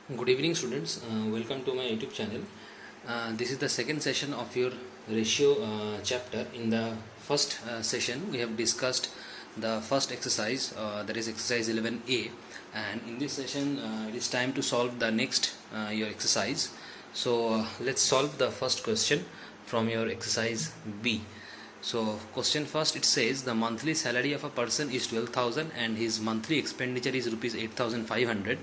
Good evening, students. Welcome to my YouTube channel. This is the second session of your ratio chapter. In the first session, we have discussed the first exercise, that is exercise 11A, and in this session, it is time to solve the next your exercise. So let's solve the first question from your exercise B. So question first, it says the monthly salary of a person is 12,000 and his monthly expenditure is rupees 8,500.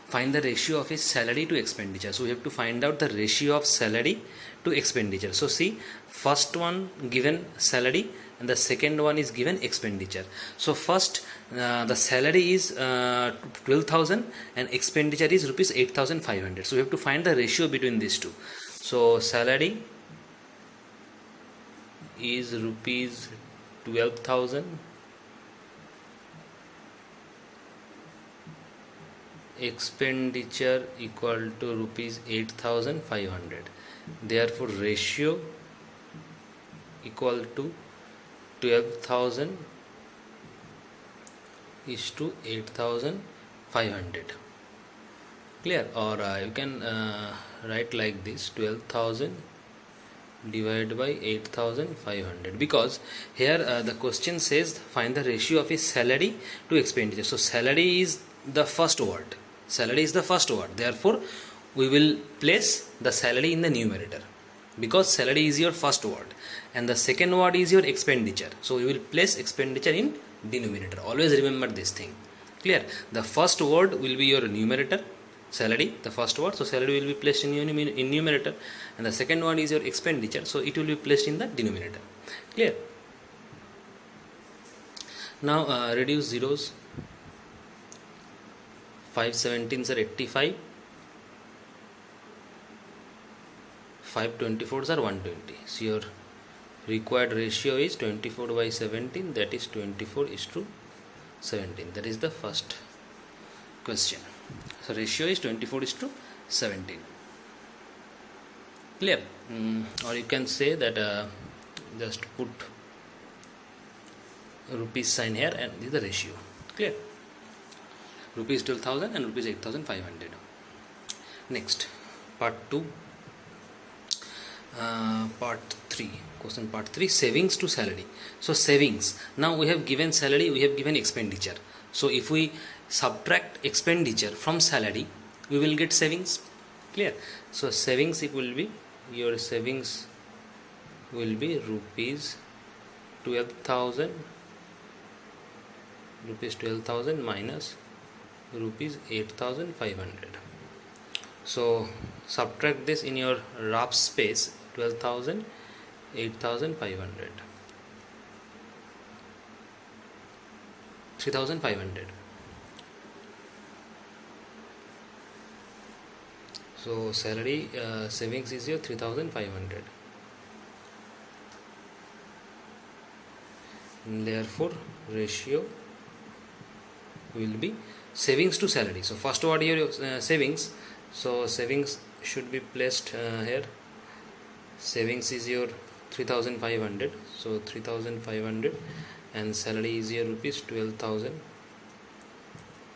Find the ratio of his salary to expenditure. So we have to find out the ratio of salary to expenditure. So see, first one given salary and the second one is given expenditure. So first the salary is 12,000 and expenditure is rupees 8,500. So we have to find the ratio between these two. So salary is rupees 12,000, expenditure equal to rupees 8,500. Therefore ratio equal to 12,000 is to 8,500. Clear? Or you can write like this: 12,000 divided by 8,500, because here the question says find the ratio of his salary to expenditure. So salary is the first word. Salary is the first word. Therefore we will place the salary in the numerator, because salary is your first word and the second word is your expenditure. So we will place expenditure in denominator. Always remember this thing. Clear? The first word will be your numerator, salary, the first word. So salary will be placed in numerator, and the second one is your expenditure, so it will be placed in the denominator. Clear? Now reduce zeros. 5 17s are 85, 5 24s are 120. So your required ratio is 24 by 17, that is 24 is to 17. That is the first question. So ratio is 24 is to 17. Clear? Or you can say that just put rupees sign here and this is the ratio. Clear? Rupees 12,000 and rupees 8,500. Next, part 2, part 3, question part 3, savings to salary. So savings, now we have given salary, we have given expenditure. So if we subtract expenditure from salary, we will get savings. Clear? So savings, it will be, your savings will be rupees 12,000 minus rupees 8,500. So subtract this in your rough space: 12,000, 8,500, 3,500. So salary savings is your 3,500. Therefore ratio will be savings to salary. So first word here savings, so savings should be placed here. Savings is your 3,500, so 3,500, and salary is your rupees 12,000.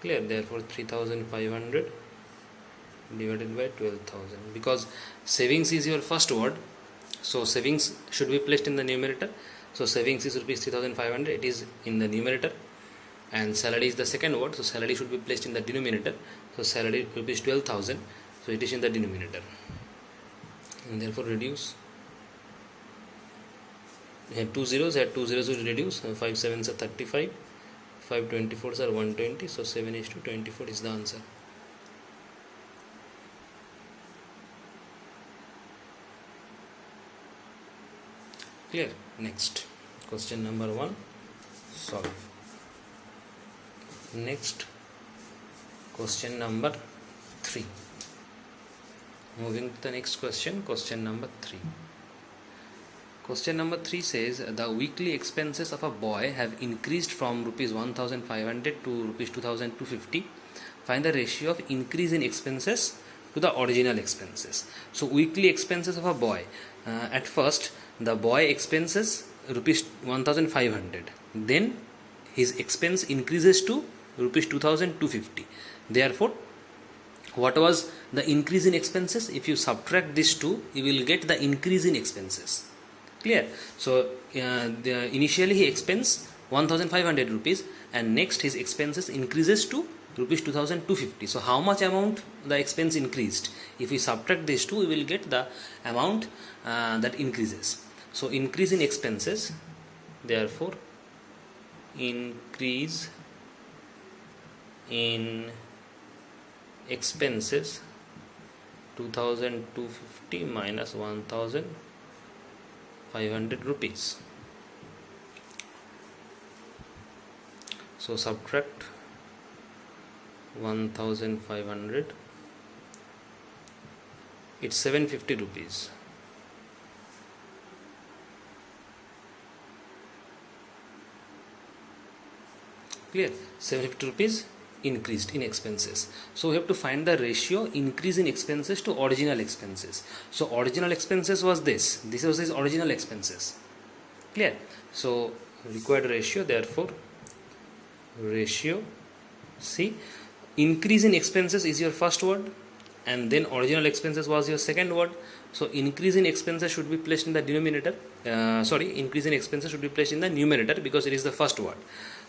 Clear? Therefore 3,500 divided by 12,000, because savings is your first word, so savings should be placed in the numerator. So savings is rupees 3,500, it is in the numerator, and salary is the second word, so salary should be placed in the denominator. So salary rupees 12,000, so it is in the denominator, and therefore reduce. Here 2 zeros, here 2 zeros will reduce. 5 7s are 35, 5 24s are 120, so 7 is to 24 is the answer. Clear? Next, question number 1, solve. Next, question number 3. Moving to the next question, question number 3. Question number 3 says the weekly expenses of a boy have increased from rupees 1,500 to rupees 2,250. Find the ratio of increase in expenses to the original expenses. So weekly expenses of a boy, at first the boy expenses rupees 1,500, then his expense increases to rupees 2,250. Therefore what was the increase in expenses? If you subtract these two, you will get the increase in expenses. Clear? So initially he expends 1500 rupees, and next his expenses increases to rupees 2250. So how much amount the expense increased? If we subtract these two, we will get the amount that increases. So increase in expenses, therefore increase in expenses 2250 minus 1500 rupees. So subtract 1500, it's 750 rupees. Clear? 750 rupees increased in expenses. So we have to find the ratio increase in expenses to original expenses. So original expenses was this was his original expenses. Clear? So required ratio, therefore ratio, see, increase in expenses is your first word, and then original expenses was your second word. So increase in expenses should be placed in the denominator, increase in expenses should be placed in the numerator because it is the first word.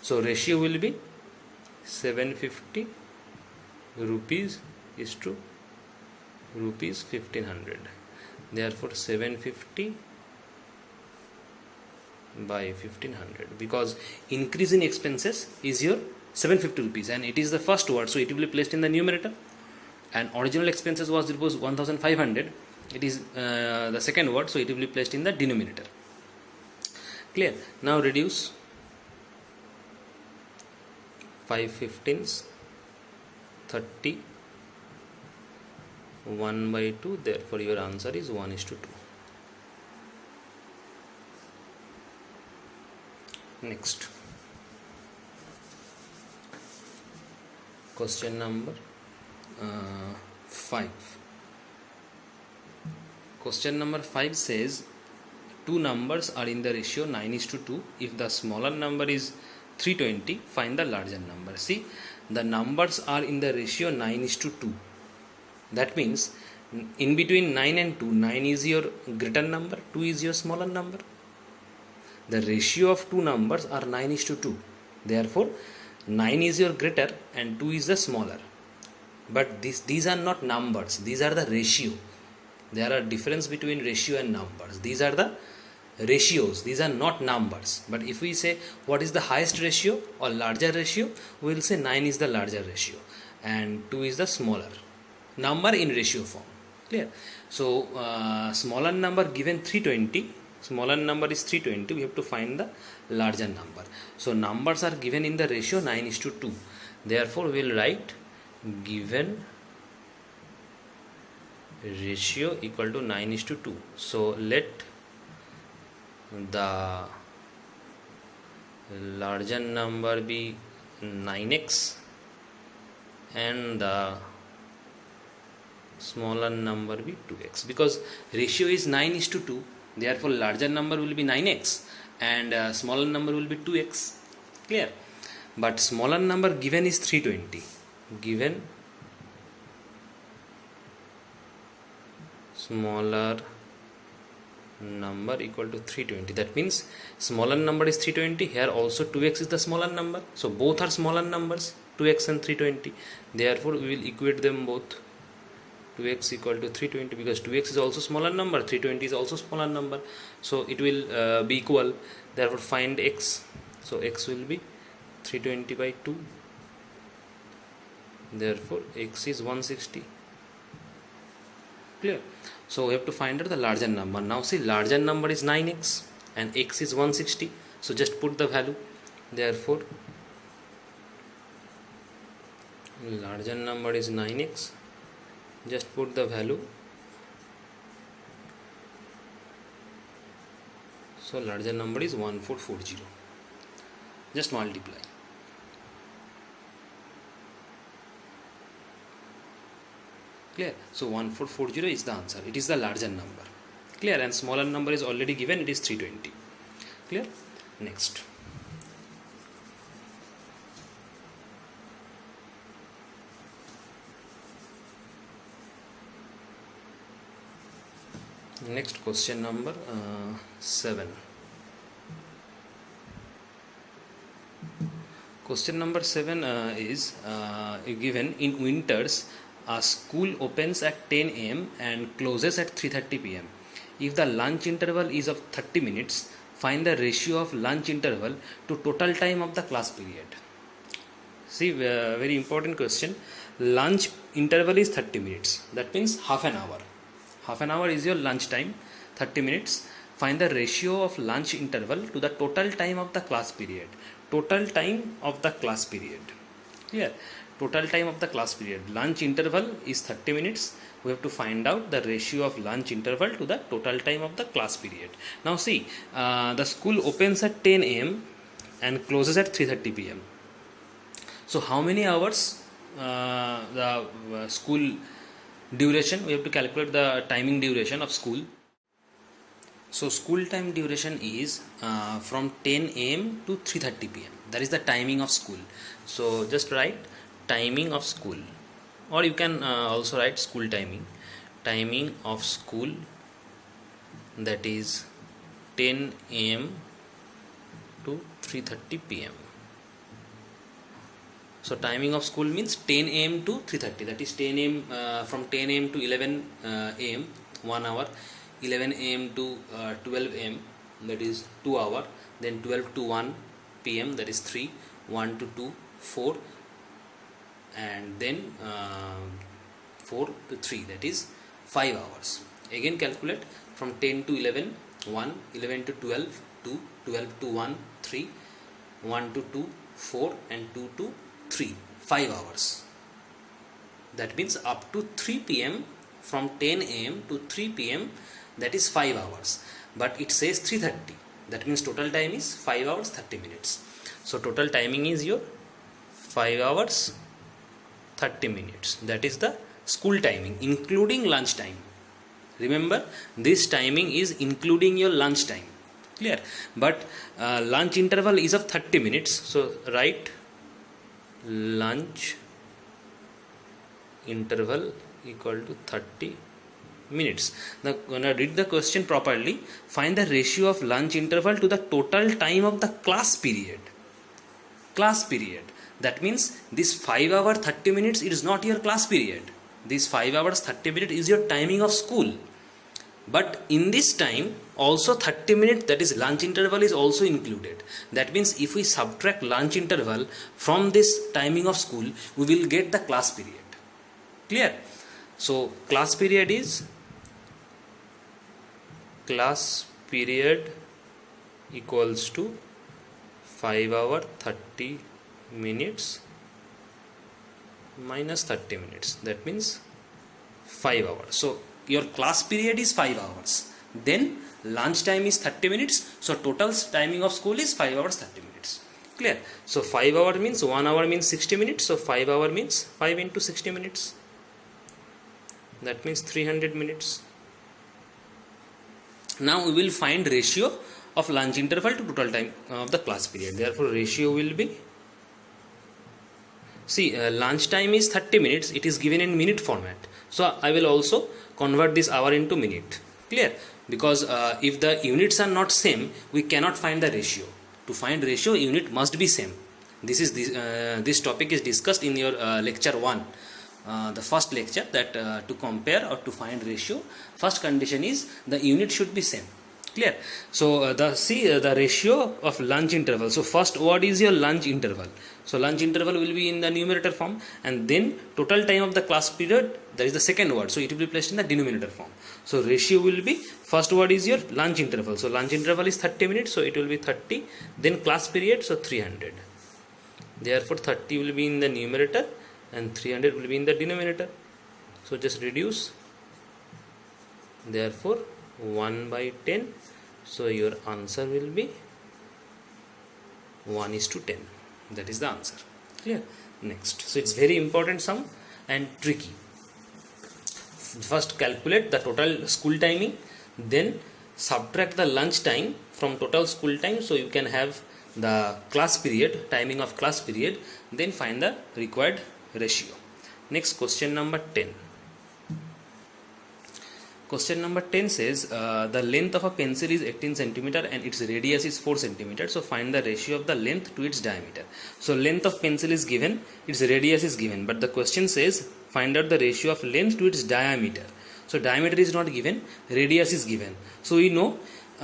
So ratio will be 750 rupees is to rupees 1500. Therefore 750 by 1500, because increase in expenses is your 750 rupees and it is the first word, so it will be placed in the numerator, and original expenses was 1500, it is the second word, so it will be placed in the denominator. Clear? Now reduce 5 15s 30 1 by 2, therefore your answer is 1:2. Next, question number 5. Question number 5 says two numbers are in the ratio 9:2. If the smaller number is 320, find the larger number. See, the numbers are in the ratio 9:2. That means in between 9 and 2, 9 is your greater number, 2 is your smaller number. The ratio of two numbers are 9:2. Therefore 9 is your greater and 2 is the smaller. But these are not numbers, these are the ratio. There are difference between ratio and numbers. These are the ratios, these are not numbers. But if we say what is the highest ratio or larger ratio, we will say 9 is the larger ratio and 2 is the smaller number in ratio form. Clear? So smaller number given 320, smaller number is 320, we have to find the larger number. So numbers are given in the ratio 9:2. Therefore we will write given ratio equal to 9:2. So let the larger number be 9x and the smaller number be 2x, because ratio is 9:2, therefore larger number will be 9x and smaller number will be 2x. Clear? But smaller number given is 320, given smaller number equal to 320. That means smaller number is 320, here also 2x is the smaller number, so both are smaller numbers, 2x and 320. Therefore we will equate them both, 2x equal to 320, because 2x is also smaller number, 320 is also smaller number, so it will be equal. Therefore find x. So x will be 320 by 2, therefore x is 160. Clear? So we have to find out the larger number. Now see, larger number is 9x and x is 160, so just put the value. Therefore larger number is 9x, just put the value. So larger number is 1440, just multiply. Clear? So 1440 is the answer, it is the larger number. Clear? And smaller number is already given, it is 320. Clear? Next, Next question number 7. Question number 7 is given in winters. A school opens at 10 a.m. and closes at 3:30 p.m. If the lunch interval is of 30 minutes, find the ratio of lunch interval to total time of the class period. See, very important question. Lunch interval is 30 minutes. That means half an hour. Half an hour is your lunch time, 30 minutes. Find the ratio of lunch interval to the total time of the class period. Total time of the class period. Clear? Total time of the class period. Lunch interval is 30 minutes. We have to find out the ratio of lunch interval to the total time of the class period. Now see, the school opens at 10 a.m. and closes at 3:30 p.m. So how many hours the school duration? We have to calculate the timing duration of school. So school time duration is from 10 a.m. to 3:30 p.m. That is the timing of school. So just write timing of school, or you can also write school timing. Timing of school, that is 10 a.m. to 3:30 p.m. So timing of school means 10 a.m. to 3:30. That is 10 a.m. From 10 a.m. to 11 a.m. 1 hour. 11 a.m. to 12 a.m. that is 2 hour. Then 12 to 1 p.m. that is 3. 1 to 2 4, and then 4 to 3 that is 5 hours. Again calculate from 10 to 11 1, 11 to 12 2, 12 to 1 3, 1 to 2 4, and 2 to 3 5 hours. That means up to 3 p.m. from 10 a.m. to 3 p.m. that is 5 hours, but it says 3:30. That means total time is 5 hours 30 minutes. So total timing is your 5 hours 30 minutes. That is the school timing, including lunch time. Remember, this timing is including your lunch time. Clear? But lunch interval is of 30 minutes. So write lunch interval equal to 30 minutes. Now gonna read the question properly. Find the ratio of lunch interval to the total time of the class period. Class period. That means this 5 hour 30 minutes, it is not your class period. This 5 hours 30 minutes is your timing of school. But in this time also 30 minutes, that is lunch interval, is also included. That means if we subtract lunch interval from this timing of school, we will get the class period. Clear? So class period is equals to 5 hour 30 minutes minus 30 minutes. That means 5 hours. So your class period is 5 hours. Then lunch time is 30 minutes. So total timing of school is 5 hours 30 minutes. Clear? So 5 hour means 1 hour means 60 minutes. So 5 hour means 5 into 60 minutes. That means 300 minutes. Now we will find ratio of lunch interval to total time of the class period. Therefore ratio will be, see, lunch time is 30 minutes. It is given in minute format. So I will also convert this hour into minute. Clear? Because if the units are not same, we cannot find the ratio. To find ratio, unit must be same. This topic is discussed in your lecture 1. The first lecture, that to compare or to find ratio, first condition is the unit should be same. Clear? So the ratio of lunch interval. So first, what is your lunch interval? So lunch interval will be in the numerator form, and then total time of the class period, that is the second word, so it will be placed in the denominator form. So ratio will be, first word is your lunch interval. So lunch interval is 30 minutes, so it will be 30, then class period, so 300. Therefore 30 will be in the numerator and 300 will be in the denominator. So just reduce. Therefore 1 by 10. So your answer will be 1:10. That is the answer. Clear? Next. So it's very important sum and tricky. First calculate the total school timing, then subtract the lunch time from total school time, so you can have the class period, timing of class period, then find the required ratio. Next, question number 10. Question number 10 says the length of a pencil is 18 centimeter and its radius is 4 centimeter. So find the ratio of the length to its diameter. So length of pencil is given, its radius is given, but the question says find out the ratio of length to its diameter. So diameter is not given, radius is given. So we know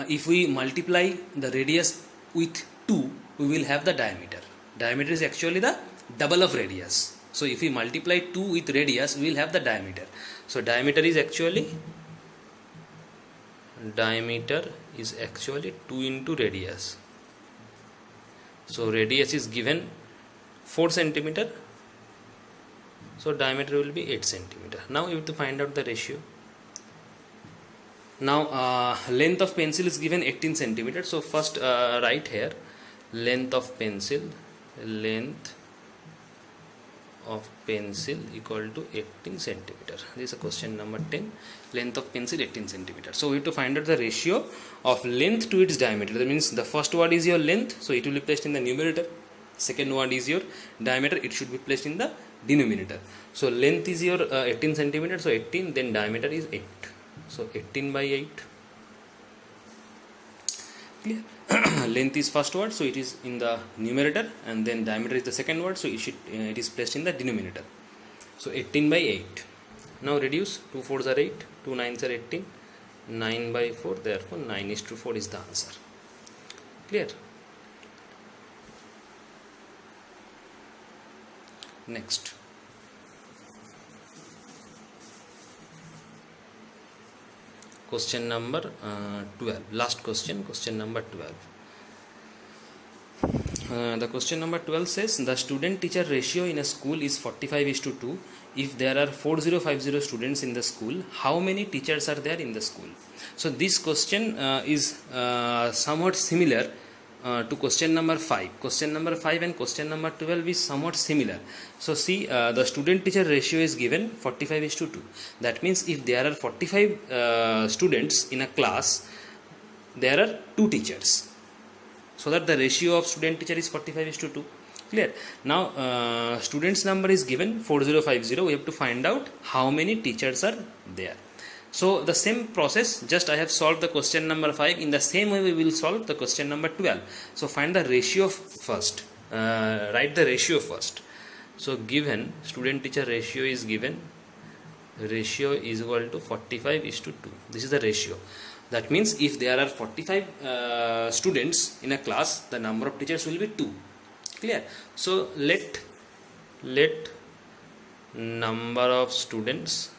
if we multiply the radius with 2, we will have the diameter. Diameter is actually the double of radius. So if we multiply 2 with radius, we will have the diameter. So diameter is actually 2 into radius. So radius is given 4 centimeter. So diameter will be 8 centimeter. Now you have to find out the ratio. Now length of pencil is given 18 centimeter. So first write here length of pencil equal to 18 centimeter. This is a question number 10. Length of pencil 18 centimeter. So we have to find out the ratio of length to its diameter. That means the first word is your length, so it will be placed in the numerator. Second word is your diameter, it should be placed in the denominator. So length is your 18 centimeter, so 18, then diameter is 8. So 18 by 8. Clear? Length is first word, so it is in the numerator, and then diameter is the second word, so it is placed in the denominator. So 18 by 8. Now reduce. 2 4s are 8, 2 9s are 18, 9 by 4, therefore 9:4 is the answer. Clear? Next. Question number 12. Last question, question number 12. The question number 12 says the student teacher ratio in a school is 45:2. If there are 4050 students in the school, how many teachers are there in the school? So this question is somewhat similar to question number 5. Question number 5 and question number 12 is somewhat similar. So see, the student teacher ratio is given 45:2. That means if there are 45 students in a class, there are 2 teachers. So that the ratio of student teacher is 45:2. Clear? Now students number is given 4050. We have to find out how many teachers are there. So the same process, just I have solved the question number 5. In the same way we will solve the question number 12. So find the ratio first. Write the ratio first. So given student teacher ratio is given, ratio is equal to 45:2. This is the ratio. That means if there are 45 students in a class, the number of teachers will be 2. Clear? So let number of students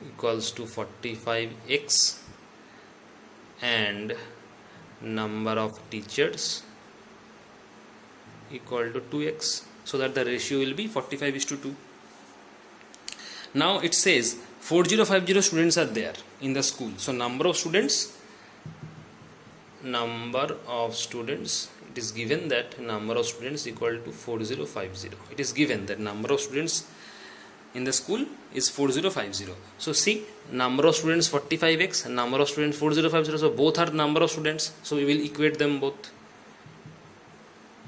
equals to 45x and number of teachers equal to 2x, so that the ratio will be 45:2. Now it says 4050 students are there in the school. So number of students, it is given that number of students equal to 4050. It is given that number of students in the school is 4050. So see, number of students 45x and number of students 4050. So both are number of students. So we will equate them both.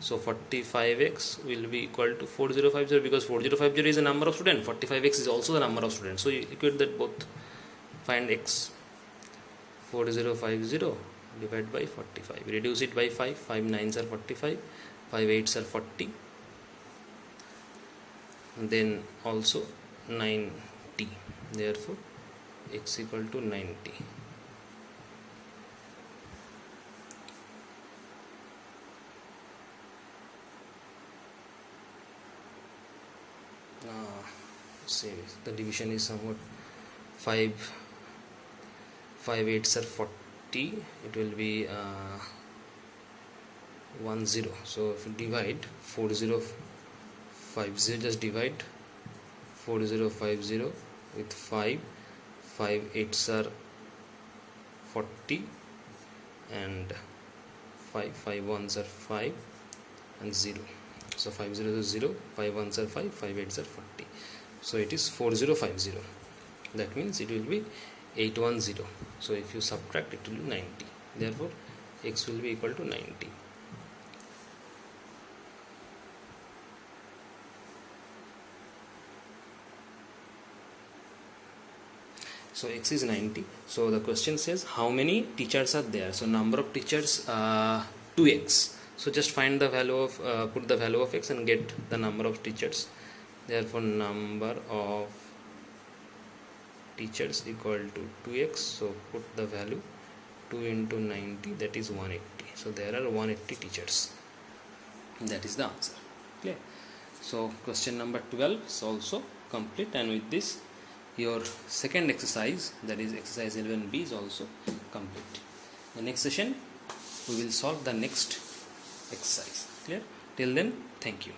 So 45x will be equal to 4050 because 4050 is a number of students. 45x is also the number of students. So you equate that both. Find x. 4050 divided by 45. Reduce it by 5. 5 9s are 45. 5 8s are 40. Then also 90. Therefore x equal to 90. See, the division is somewhat 5 8s are 40. It will be 10. So if you divide 4050, just divide 4050 with 5. 5 8s are 40 and 5 1s are 5 and 0. So 5 0 is 0, 5 1s are 5, 5 8s are 40. So it is 4050. That means it will be 810. So if you subtract, it will be 90. Therefore x will be equal to 90. So x is 90. So the question says how many teachers are there. So number of teachers 2x. So just find the value of put the value of x and get the number of teachers. Therefore number of teachers equal to 2x. So put the value 2 into 90, that is 180. So there are 180 teachers. That is the answer. Clear? So question number 12 is also complete, and with this your second exercise, that is exercise 11b, is also complete. The next session we will solve the next exercise. Clear? Till then, thank you.